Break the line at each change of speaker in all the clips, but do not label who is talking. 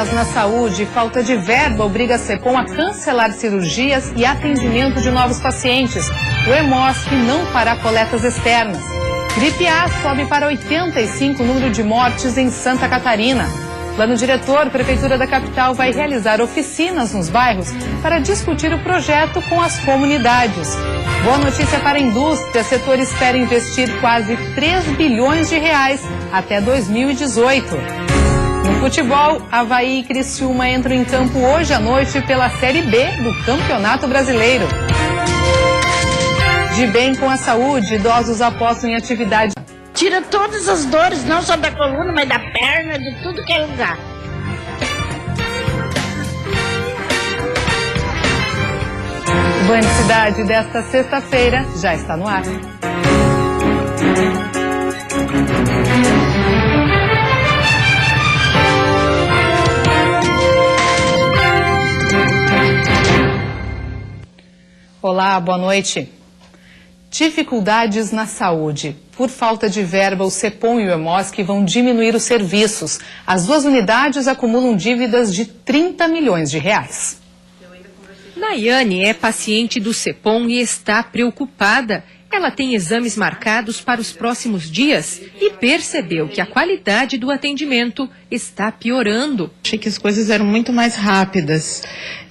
problemas na saúde e falta de verba obriga a Cepom a cancelar cirurgias e atendimento de novos pacientes. O Hemosc não fará coletas externas. Gripe A sobe para 85 o número de mortes em Santa Catarina. Plano diretor, Prefeitura da capital vai realizar oficinas nos bairros para discutir o projeto com as comunidades. Boa notícia para a indústria, o setor espera investir quase 3 bilhões de reais até 2018. No futebol, Avaí e Criciúma entram em campo hoje à noite pela Série B do Campeonato Brasileiro. De bem com a saúde, idosos apostam em atividade.
Tira todas as dores, não só da coluna, mas da perna, de tudo que é lugar.
O Banho de Cidade desta sexta-feira já está no ar. Olá, boa noite. Dificuldades na saúde. Por falta de verba, o Cepom e o Hemosc vão diminuir os serviços. As duas unidades acumulam dívidas de 30 milhões de reais.
Nayane é paciente do Cepom e está preocupada. Ela tem exames marcados para os próximos dias e percebeu que a qualidade do atendimento está piorando.
Achei que as coisas eram muito mais rápidas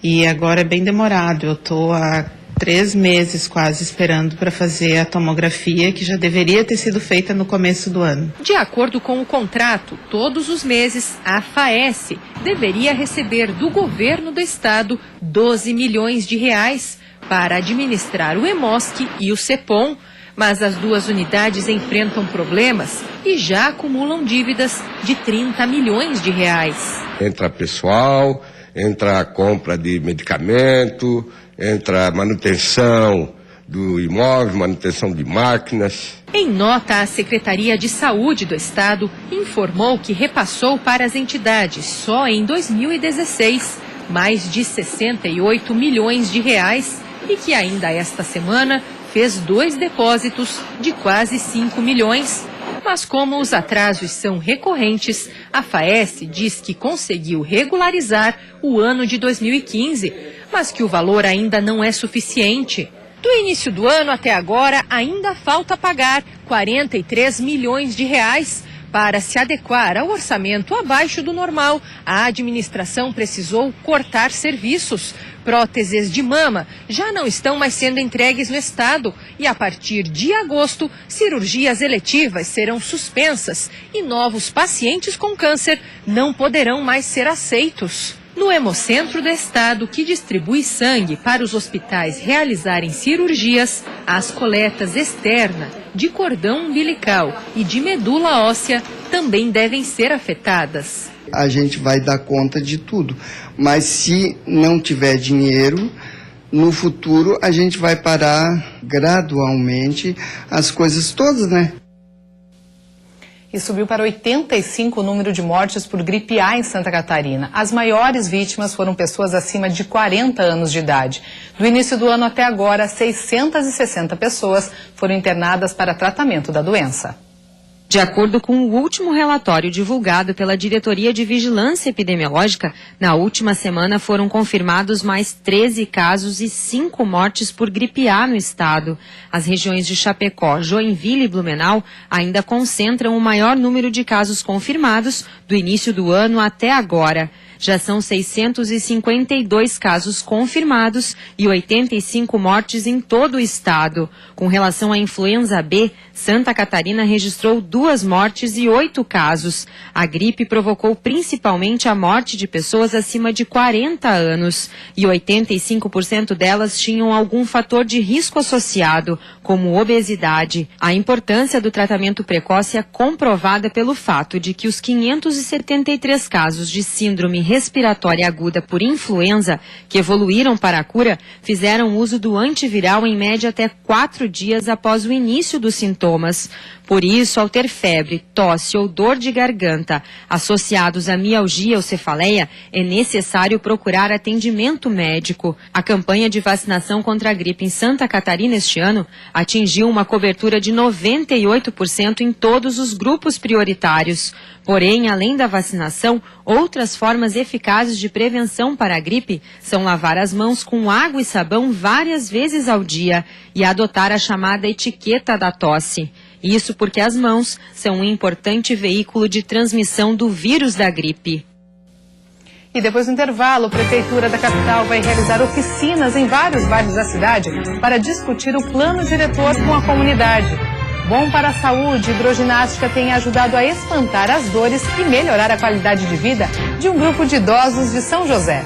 e agora é bem demorado. Eu estou há 3 meses quase esperando para fazer a tomografia, que já deveria ter sido feita no começo do ano.
De acordo com o contrato, todos os meses a FAES deveria receber do governo do estado 12 milhões de reais para administrar o Hemosc e o Cepom. Mas as duas unidades enfrentam problemas e já acumulam dívidas de 30 milhões de reais.
Entra pessoal, entra a compra de medicamento, entra a manutenção do imóvel, manutenção de máquinas.
Em nota, a Secretaria de Saúde do Estado informou que repassou para as entidades, só em 2016, mais de 68 milhões de reais e que ainda esta semana fez 2 depósitos de quase 5 milhões. Mas como os atrasos são recorrentes, a FAES diz que conseguiu regularizar o ano de 2015, mas que o valor ainda não é suficiente. Do início do ano até agora, ainda falta pagar 43 milhões de reais. Para se adequar ao orçamento abaixo do normal, a administração precisou cortar serviços. Próteses de mama já não estão mais sendo entregues no estado e, a partir de agosto, cirurgias eletivas serão suspensas e novos pacientes com câncer não poderão mais ser aceitos. No Hemocentro do Estado, que distribui sangue para os hospitais realizarem cirurgias, as coletas externa de cordão umbilical e de medula óssea também devem ser afetadas.
A gente vai dar conta de tudo, mas se não tiver dinheiro, no futuro a gente vai parar gradualmente as coisas todas, né?
E subiu para 85 o número de mortes por gripe A em Santa Catarina. As maiores vítimas foram pessoas acima de 40 anos de idade. Do início do ano até agora, 660 pessoas foram internadas para tratamento da doença.
De acordo com o último relatório divulgado pela Diretoria de Vigilância Epidemiológica, na última semana foram confirmados mais 13 casos e 5 mortes por gripe A no estado. As regiões de Chapecó, Joinville e Blumenau ainda concentram o maior número de casos confirmados do início do ano até agora. Já são 652 casos confirmados e 85 mortes em todo o estado. Com relação à influenza B, Santa Catarina registrou 2 mortes e 8 casos. A gripe provocou principalmente a morte de pessoas acima de 40 anos e 85% delas tinham algum fator de risco associado, como obesidade. A importância do tratamento precoce é comprovada pelo fato de que os 573 casos de síndrome respiratória aguda por influenza que evoluíram para a cura fizeram uso do antiviral em média até 4 dias após o início dos sintomas. Por isso, ao ter febre, tosse ou dor de garganta associados a mialgia ou cefaleia, é necessário procurar atendimento médico. A campanha de vacinação contra a gripe em Santa Catarina este ano atingiu uma cobertura de 98% em todos os grupos prioritários. Porém, além da vacinação, outras formas eficazes de prevenção para a gripe são lavar as mãos com água e sabão várias vezes ao dia e adotar a chamada etiqueta da tosse. Isso porque as mãos são um importante veículo de transmissão do vírus da gripe.
E depois do intervalo, a Prefeitura da capital vai realizar oficinas em vários bairros da cidade para discutir o plano diretor com a comunidade. Bom para a saúde, hidroginástica tem ajudado a espantar as dores e melhorar a qualidade de vida de um grupo de idosos de São José.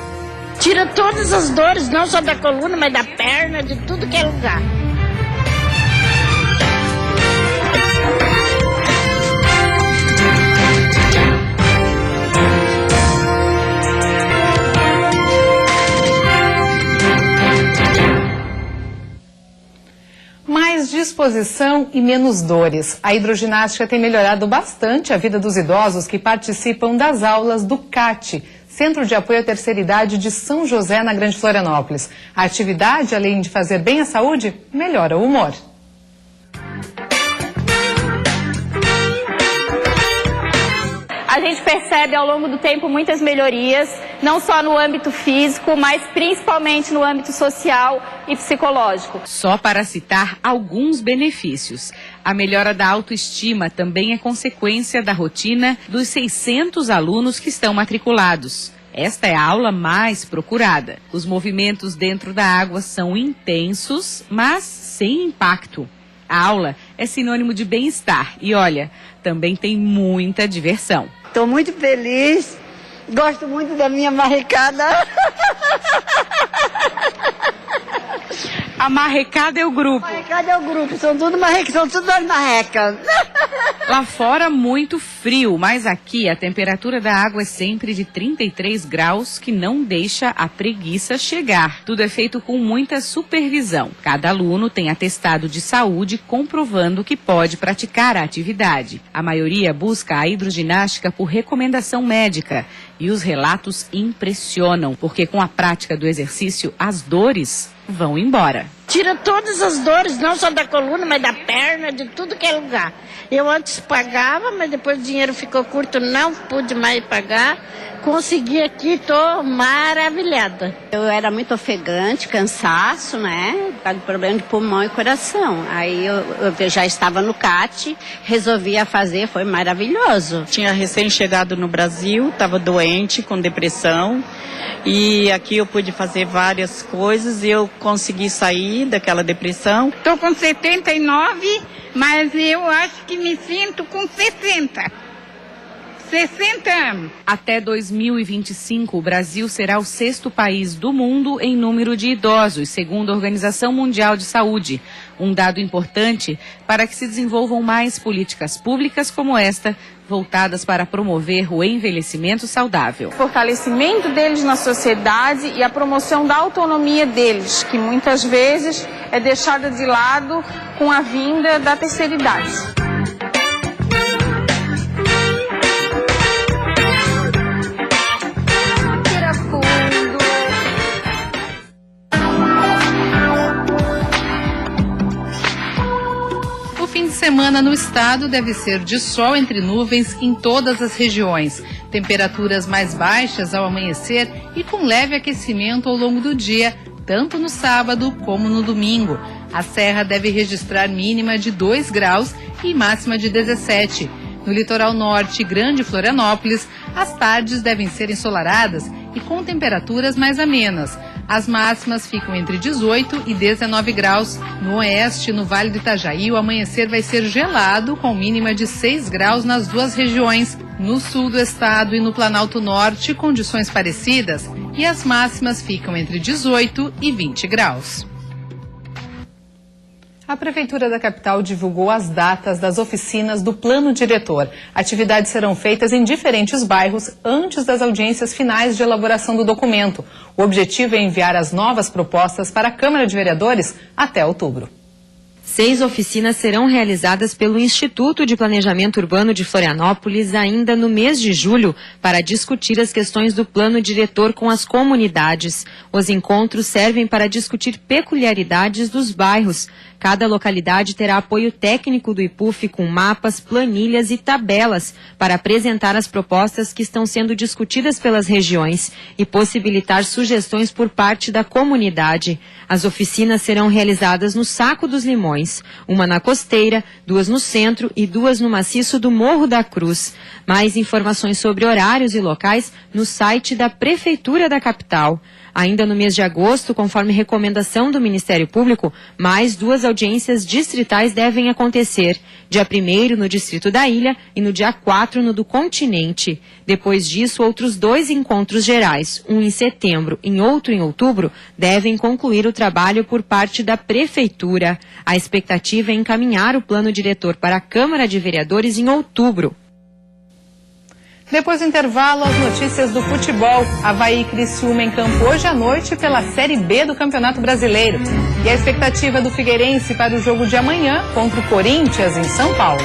Tira todas as dores, não só da coluna, mas da perna, de tudo que é lugar.
Mais disposição e menos dores. A hidroginástica tem melhorado bastante a vida dos idosos que participam das aulas do CAT, Centro de Apoio à Terceira Idade de São José, na Grande Florianópolis. A atividade, além de fazer bem à saúde, melhora o humor.
A gente percebe ao longo do tempo muitas melhorias, não só no âmbito físico, mas principalmente no âmbito social e psicológico.
Só para citar alguns benefícios. A melhora da autoestima também é consequência da rotina dos 600 alunos que estão matriculados. Esta é a aula mais procurada. Os movimentos dentro da água são intensos, mas sem impacto. A aula é sinônimo de bem-estar e, olha, também tem muita diversão.
Estou muito feliz, gosto muito da minha marrecada.
A marrecada é o grupo.
A marrecada é o grupo, são tudo as marrecas.
Lá fora, muito frio, mas aqui a temperatura da água é sempre de 33 graus, que não deixa a preguiça chegar. Tudo é feito com muita supervisão. Cada aluno tem atestado de saúde comprovando que pode praticar a atividade. A maioria busca a hidroginástica por recomendação médica. E os relatos impressionam, porque com a prática do exercício, as dores vão embora.
Tira todas as dores, não só da coluna, mas da perna, de tudo que é lugar. Eu antes pagava, mas depois o dinheiro ficou curto, não pude mais pagar. Consegui aqui, estou maravilhada.
Eu era muito ofegante, cansaço, né? Por causa do problema de pulmão e coração. Aí eu já estava no CAT, resolvi fazer, foi maravilhoso.
Tinha recém-chegado no Brasil, estava doente, com depressão. E aqui eu pude fazer várias coisas e eu consegui sair daquela depressão.
Estou com 79, mas eu acho que me sinto com 60. 60 anos.
Até 2025, o Brasil será o 6º país do mundo em número de idosos, segundo a Organização Mundial de Saúde. Um dado importante para que se desenvolvam mais políticas públicas como esta, voltadas para promover o envelhecimento saudável.
O fortalecimento deles na sociedade e a promoção da autonomia deles, que muitas vezes é deixada de lado com a vinda da terceira idade.
O fim de semana no estado deve ser de sol entre nuvens em todas as regiões. Temperaturas mais baixas ao amanhecer e com leve aquecimento ao longo do dia, tanto no sábado como no domingo. A Serra deve registrar mínima de 2 graus e máxima de 17. No litoral norte e Grande Florianópolis, as tardes devem ser ensolaradas e com temperaturas mais amenas. As máximas ficam entre 18 e 19 graus. No oeste, no Vale do Itajaí, o amanhecer vai ser gelado, com mínima de 6 graus nas duas regiões. No sul do estado e no Planalto Norte, condições parecidas, e as máximas ficam entre 18 e 20 graus. A Prefeitura da capital divulgou as datas das oficinas do Plano Diretor. Atividades serão feitas em diferentes bairros antes das audiências finais de elaboração do documento. O objetivo é enviar as novas propostas para a Câmara de Vereadores até outubro.
6 oficinas serão realizadas pelo Instituto de Planejamento Urbano de Florianópolis ainda no mês de julho para discutir as questões do plano diretor com as comunidades. Os encontros servem para discutir peculiaridades dos bairros, Cada localidade terá apoio técnico do IPUF com mapas, planilhas e tabelas para apresentar as propostas que estão sendo discutidas pelas regiões e possibilitar sugestões por parte da comunidade. As oficinas serão realizadas no Saco dos Limões, uma na Costeira, 2 no centro e 2 no maciço do Morro da Cruz. Mais informações sobre horários e locais no site da Prefeitura da capital. Ainda no mês de agosto, conforme recomendação do Ministério Público, mais 2 audiências distritais devem acontecer. Dia 1º no Distrito da Ilha e no dia 4 no do Continente. Depois disso, outros 2 encontros gerais, um em setembro e outro em outubro, devem concluir o trabalho por parte da Prefeitura. A expectativa é encaminhar o plano diretor para a Câmara de Vereadores em outubro.
Depois do intervalo, as notícias do futebol. Avaí e Criciúma em campo hoje à noite pela Série B do Campeonato Brasileiro. E a expectativa do Figueirense para o jogo de amanhã contra o Corinthians em São Paulo.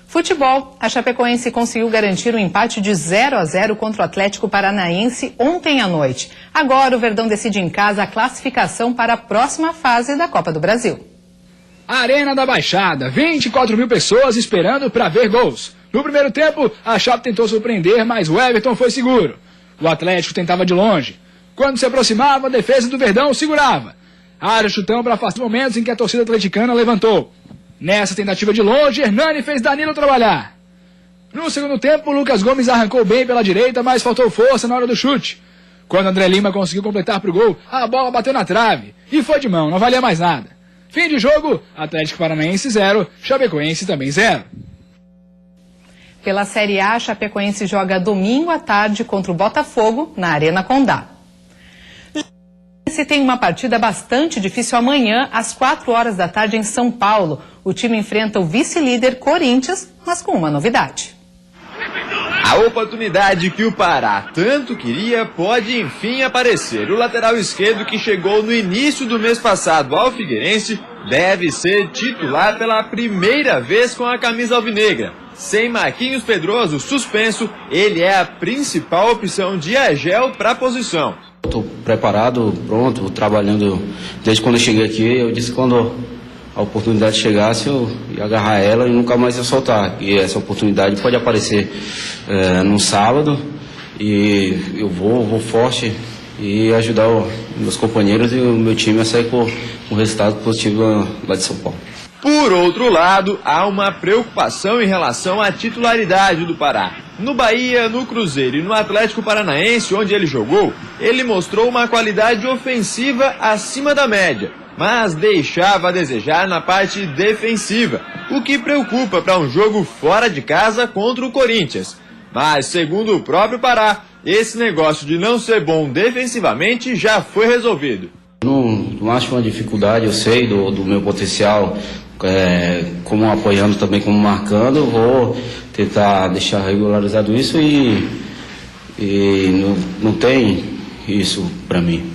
Futebol. A Chapecoense conseguiu garantir um empate de 0-0 contra o Atlético Paranaense ontem à noite. Agora o Verdão decide em casa a classificação para a próxima fase da Copa do Brasil.
Arena da Baixada, 24 mil pessoas esperando para ver gols. No primeiro tempo, a Chape tentou surpreender, mas o Everton foi seguro. O Atlético tentava de longe. Quando se aproximava, a defesa do Verdão segurava. Área chutão para afastar momentos em que a torcida atleticana levantou. Nessa tentativa de longe, Hernani fez Danilo trabalhar. No segundo tempo, Lucas Gomes arrancou bem pela direita, mas faltou força na hora do chute. Quando André Lima conseguiu completar pro gol, a bola bateu na trave e foi de mão, não valia mais nada. Fim de jogo, Atlético Paranaense 0, Chapecoense também 0.
Pela Série A, Chapecoense joga domingo à tarde contra o Botafogo, na Arena Condá. Se tem uma partida bastante difícil amanhã, às 4 horas da tarde em São Paulo. O time enfrenta o vice-líder Corinthians, mas com uma novidade.
A oportunidade que o Pará tanto queria pode enfim aparecer. O lateral esquerdo que chegou no início do mês passado ao Figueirense deve ser titular pela primeira vez com a camisa alvinegra. Sem Marquinhos Pedroso suspenso, ele é a principal opção de Agel para a posição.
Estou preparado, pronto, trabalhando desde quando eu cheguei aqui. Eu disse que quando a oportunidade chegasse eu ia agarrar ela e nunca mais ia soltar. E essa oportunidade pode aparecer no sábado e eu vou forte e ajudar os meus companheiros e o meu time a sair com um resultado positivo lá de São Paulo.
Por outro lado, há uma preocupação em relação à titularidade do Pará. No Bahia, no Cruzeiro e no Atlético Paranaense, onde ele jogou, ele mostrou uma qualidade ofensiva acima da média, mas deixava a desejar na parte defensiva, o que preocupa para um jogo fora de casa contra o Corinthians. Mas, segundo o próprio Pará, esse negócio de não ser bom defensivamente já foi resolvido.
Não acho uma dificuldade, eu sei do meu potencial, como apoiando também como marcando, vou tentar deixar regularizado isso e não tem isso para mim.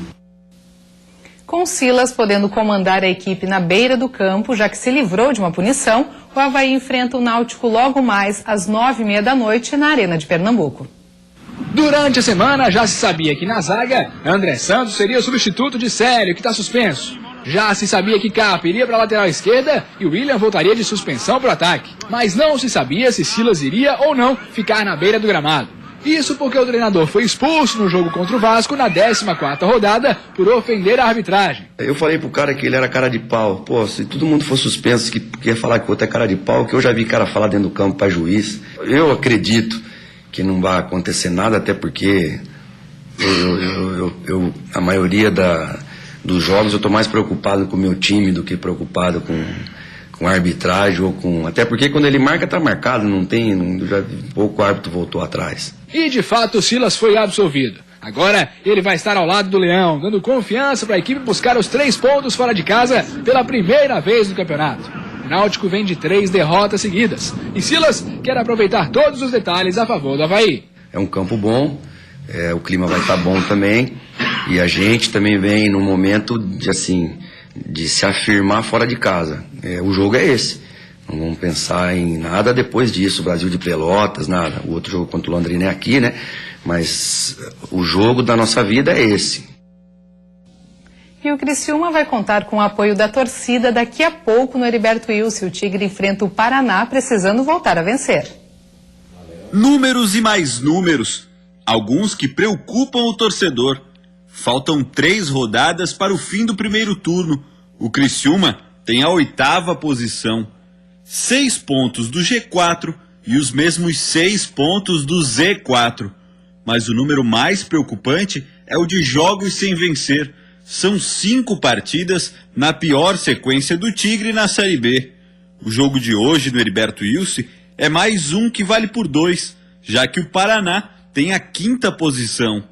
Com Silas podendo comandar a equipe na beira do campo, já que se livrou de uma punição, o Avaí enfrenta o Náutico logo mais às 9h30 da noite na Arena de Pernambuco.
Durante a semana já se sabia que na zaga, André Santos seria o substituto de Célio, que está suspenso. Já se sabia que Capa iria para a lateral esquerda e William voltaria de suspensão para o ataque. Mas não se sabia se Silas iria ou não ficar na beira do gramado. Isso porque o treinador foi expulso no jogo contra o Vasco na 14ª rodada por ofender a arbitragem.
Eu falei pro cara que ele era cara de pau. Pô, se todo mundo for suspenso, que ia falar que o outro é cara de pau, que eu já vi cara falar dentro do campo para juiz. Eu acredito que não vai acontecer nada, até porque a maioria dos jogos eu tô mais preocupado com o meu time do que preocupado com a arbitragem ou com... Até porque quando ele marca, tá marcado, já pouco árbitro voltou atrás.
E de fato o Silas foi absolvido. Agora ele vai estar ao lado do Leão, dando confiança para a equipe buscar os 3 pontos fora de casa pela primeira vez no campeonato. O Náutico vem de 3 derrotas seguidas e Silas quer aproveitar todos os detalhes a favor do Avaí.
É um campo bom, o clima vai estar bom também e a gente também vem num momento de se afirmar fora de casa. O jogo é esse. Não vamos pensar em nada depois disso, Brasil de Pelotas, nada. O outro jogo contra o Londrina é aqui, né? Mas o jogo da nossa vida é esse.
E o Criciúma vai contar com o apoio da torcida daqui a pouco no Heriberto Wilson. O Tigre enfrenta o Paraná precisando voltar a vencer.
Números e mais números. Alguns que preocupam o torcedor. Faltam 3 rodadas para o fim do primeiro turno. O Criciúma tem a 8ª posição. 6 pontos do G4 e os mesmos 6 pontos do Z4. Mas o número mais preocupante é o de jogos sem vencer. São 5 partidas na pior sequência do Tigre na Série B. O jogo de hoje no Heriberto Wilson é mais um que vale por 2, já que o Paraná tem a 5ª posição.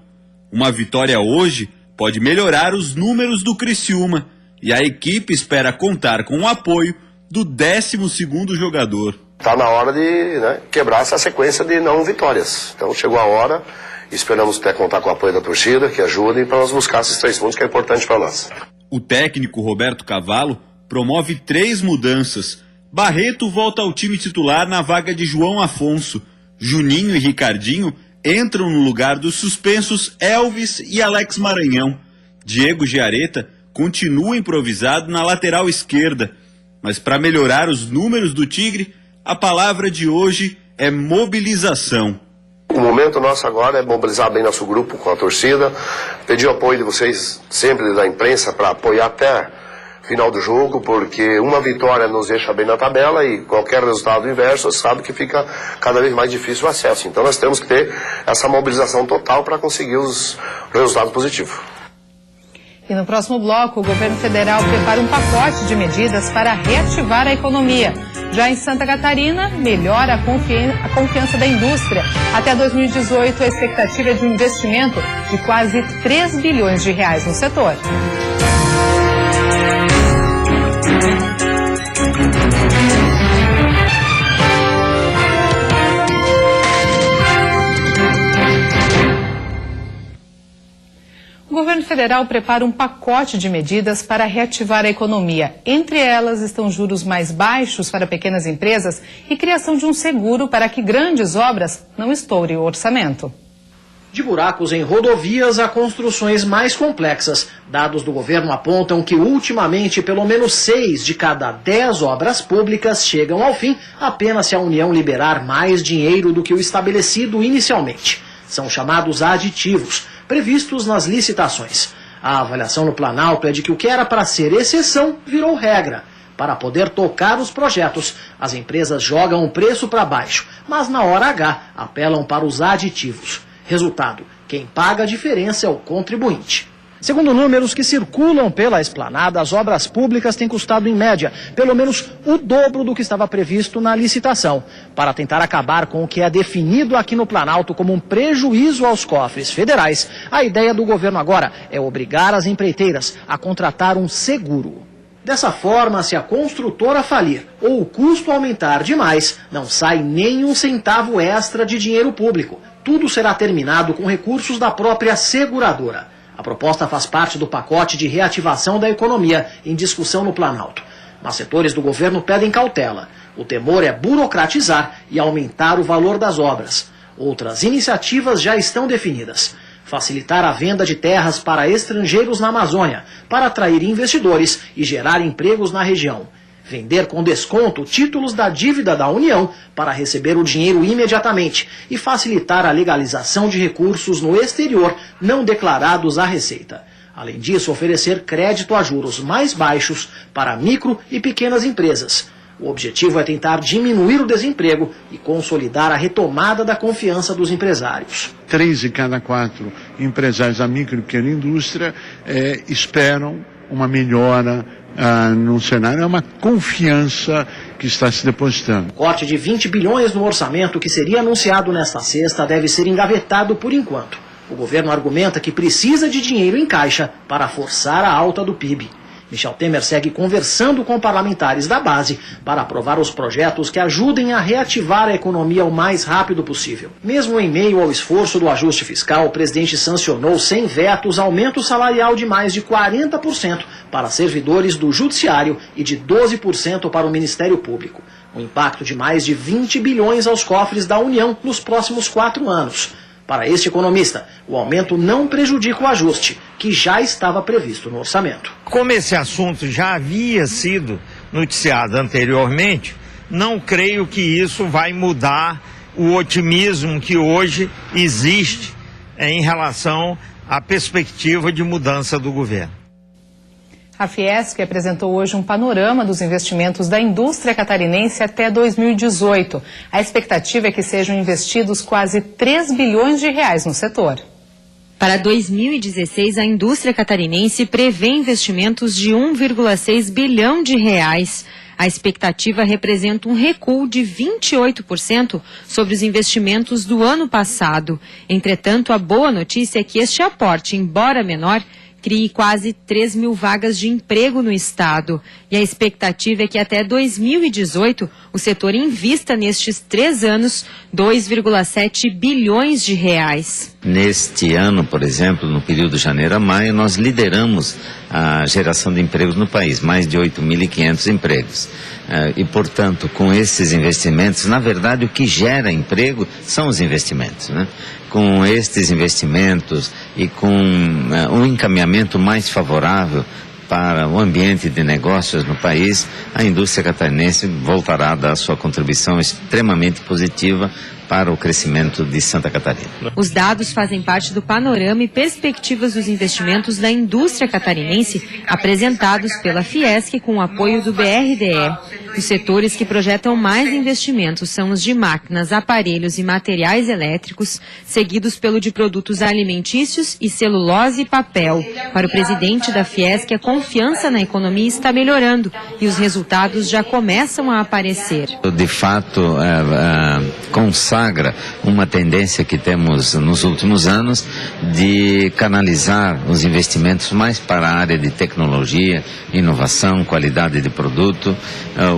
Uma vitória hoje pode melhorar os números do Criciúma e a equipe espera contar com o apoio do 12º jogador.
Está na hora de quebrar essa sequência de não vitórias. Então chegou a hora, esperamos até contar com o apoio da torcida, que ajude para nós buscar esses 3 pontos que é importante para nós.
O técnico Roberto Cavalo promove 3 mudanças. Barreto volta ao time titular na vaga de João Afonso. Juninho e Ricardinho entram no lugar dos suspensos Elvis e Alex Maranhão. Diego Giareta continua improvisado na lateral esquerda. Mas para melhorar os números do Tigre, a palavra de hoje é mobilização.
O momento nosso agora é mobilizar bem nosso grupo com a torcida, pedir o apoio de vocês sempre da imprensa para apoiar até final do jogo, porque uma vitória nos deixa bem na tabela e qualquer resultado inverso sabe que fica cada vez mais difícil o acesso. Então nós temos que ter essa mobilização total para conseguir os resultados positivos.
E no próximo bloco, o governo federal prepara um pacote de medidas para reativar a economia. Já em Santa Catarina, melhora a confiança da indústria. Até 2018, a expectativa é de um investimento de quase 3 bilhões de reais no setor. O governo federal prepara um pacote de medidas para reativar a economia. Entre elas estão juros mais baixos para pequenas empresas e criação de um seguro para que grandes obras não estourem o orçamento.
De buracos em rodovias a construções mais complexas, dados do governo apontam que ultimamente pelo menos 6 de cada 10 obras públicas chegam ao fim apenas se a União liberar mais dinheiro do que o estabelecido inicialmente. São chamados aditivos, previstos nas licitações. A avaliação no Planalto é de que o que era para ser exceção virou regra. Para poder tocar os projetos, as empresas jogam o preço para baixo, mas na hora H apelam para os aditivos. Resultado, quem paga a diferença é o contribuinte. Segundo números que circulam pela esplanada, as obras públicas têm custado, em média, pelo menos o dobro do que estava previsto na licitação. Para tentar acabar com o que é definido aqui no Planalto como um prejuízo aos cofres federais, a ideia do governo agora é obrigar as empreiteiras a contratar um seguro. Dessa forma, se a construtora falir ou o custo aumentar demais, não sai nem um centavo extra de dinheiro público. Tudo será terminado com recursos da própria seguradora. A proposta faz parte do pacote de reativação da economia em discussão no Planalto. Mas setores do governo pedem cautela. O temor é burocratizar e aumentar o valor das obras. Outras iniciativas já estão definidas. Facilitar a venda de terras para estrangeiros na Amazônia, para atrair investidores e gerar empregos na região. Vender com desconto títulos da dívida da União para receber o dinheiro imediatamente e facilitar a legalização de recursos no exterior não declarados à Receita. Além disso, oferecer crédito a juros mais baixos para micro e pequenas empresas. O objetivo é tentar diminuir o desemprego e consolidar a retomada da confiança dos empresários.
3 de cada 4 empresários da micro e pequena indústria esperam uma melhora no cenário, é uma confiança que está se depositando.
O corte de 20 bilhões no orçamento que seria anunciado nesta sexta deve ser engavetado por enquanto. O governo argumenta que precisa de dinheiro em caixa para forçar a alta do PIB. Michel Temer segue conversando com parlamentares da base para aprovar os projetos que ajudem a reativar a economia o mais rápido possível. Mesmo em meio ao esforço do ajuste fiscal, o presidente sancionou sem vetos aumento salarial de mais de 40% para servidores do Judiciário e de 12% para o Ministério Público. Um impacto de mais de 20 bilhões aos cofres da União nos próximos 4 anos. Para este economista, o aumento não prejudica o ajuste, que já estava previsto no orçamento.
Como esse assunto já havia sido noticiado anteriormente, não creio que isso vai mudar o otimismo que hoje existe em relação à perspectiva de mudança do governo.
A Fiesc apresentou hoje um panorama dos investimentos da indústria catarinense até 2018. A expectativa é que sejam investidos quase 3 bilhões de reais no setor.
Para 2016, a indústria catarinense prevê investimentos de 1,6 bilhão de reais. A expectativa representa um recuo de 28% sobre os investimentos do ano passado. Entretanto, a boa notícia é que este aporte, embora menor, crie quase 3 mil vagas de emprego no estado. E a expectativa é que até 2018 o setor invista nestes 3 anos 2,7 bilhões de reais.
Neste ano, por exemplo, no período de janeiro a maio, nós lideramos a geração de empregos no país, mais de 8.500 empregos. E, portanto, com esses investimentos, na verdade, o que gera emprego são os investimentos, né? Com estes investimentos e com um encaminhamento mais favorável para o ambiente de negócios no país, a indústria catarinense voltará a dar sua contribuição extremamente positiva para o crescimento de Santa Catarina.
Os dados fazem parte do panorama e perspectivas dos investimentos da indústria catarinense apresentados pela Fiesc com o apoio do BRDE. Os setores que projetam mais investimentos são os de máquinas, aparelhos e materiais elétricos, seguidos pelo de produtos alimentícios e celulose e papel. Para o presidente da Fiesc, a confiança na economia está melhorando e os resultados já começam a aparecer.
De fato, consagra uma tendência que temos nos últimos anos de canalizar os investimentos mais para a área de tecnologia, inovação, qualidade de produto,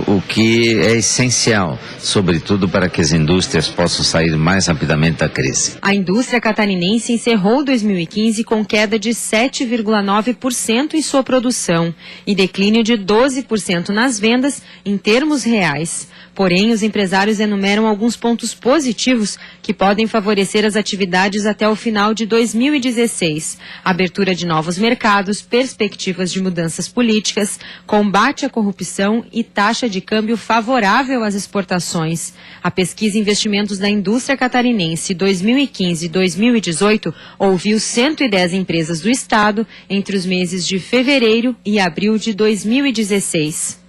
o que é essencial, sobretudo para que as indústrias possam sair mais rapidamente da crise.
A indústria catarinense encerrou 2015 com queda de 7,9% em sua produção e declínio de 12% nas vendas em termos reais. Porém, os empresários enumeram alguns pontos positivos que podem favorecer as atividades até o final de 2016. Abertura de novos mercados, perspectivas de mudanças políticas, combate à corrupção e taxa de câmbio favorável às exportações. A pesquisa Investimentos da Indústria Catarinense 2015-2018 ouviu 110 empresas do estado entre os meses de fevereiro e abril de 2016.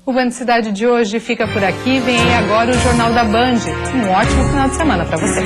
O Band Cidade de hoje fica por aqui. Vem aí agora o Jornal da Band. Um ótimo final de semana para você.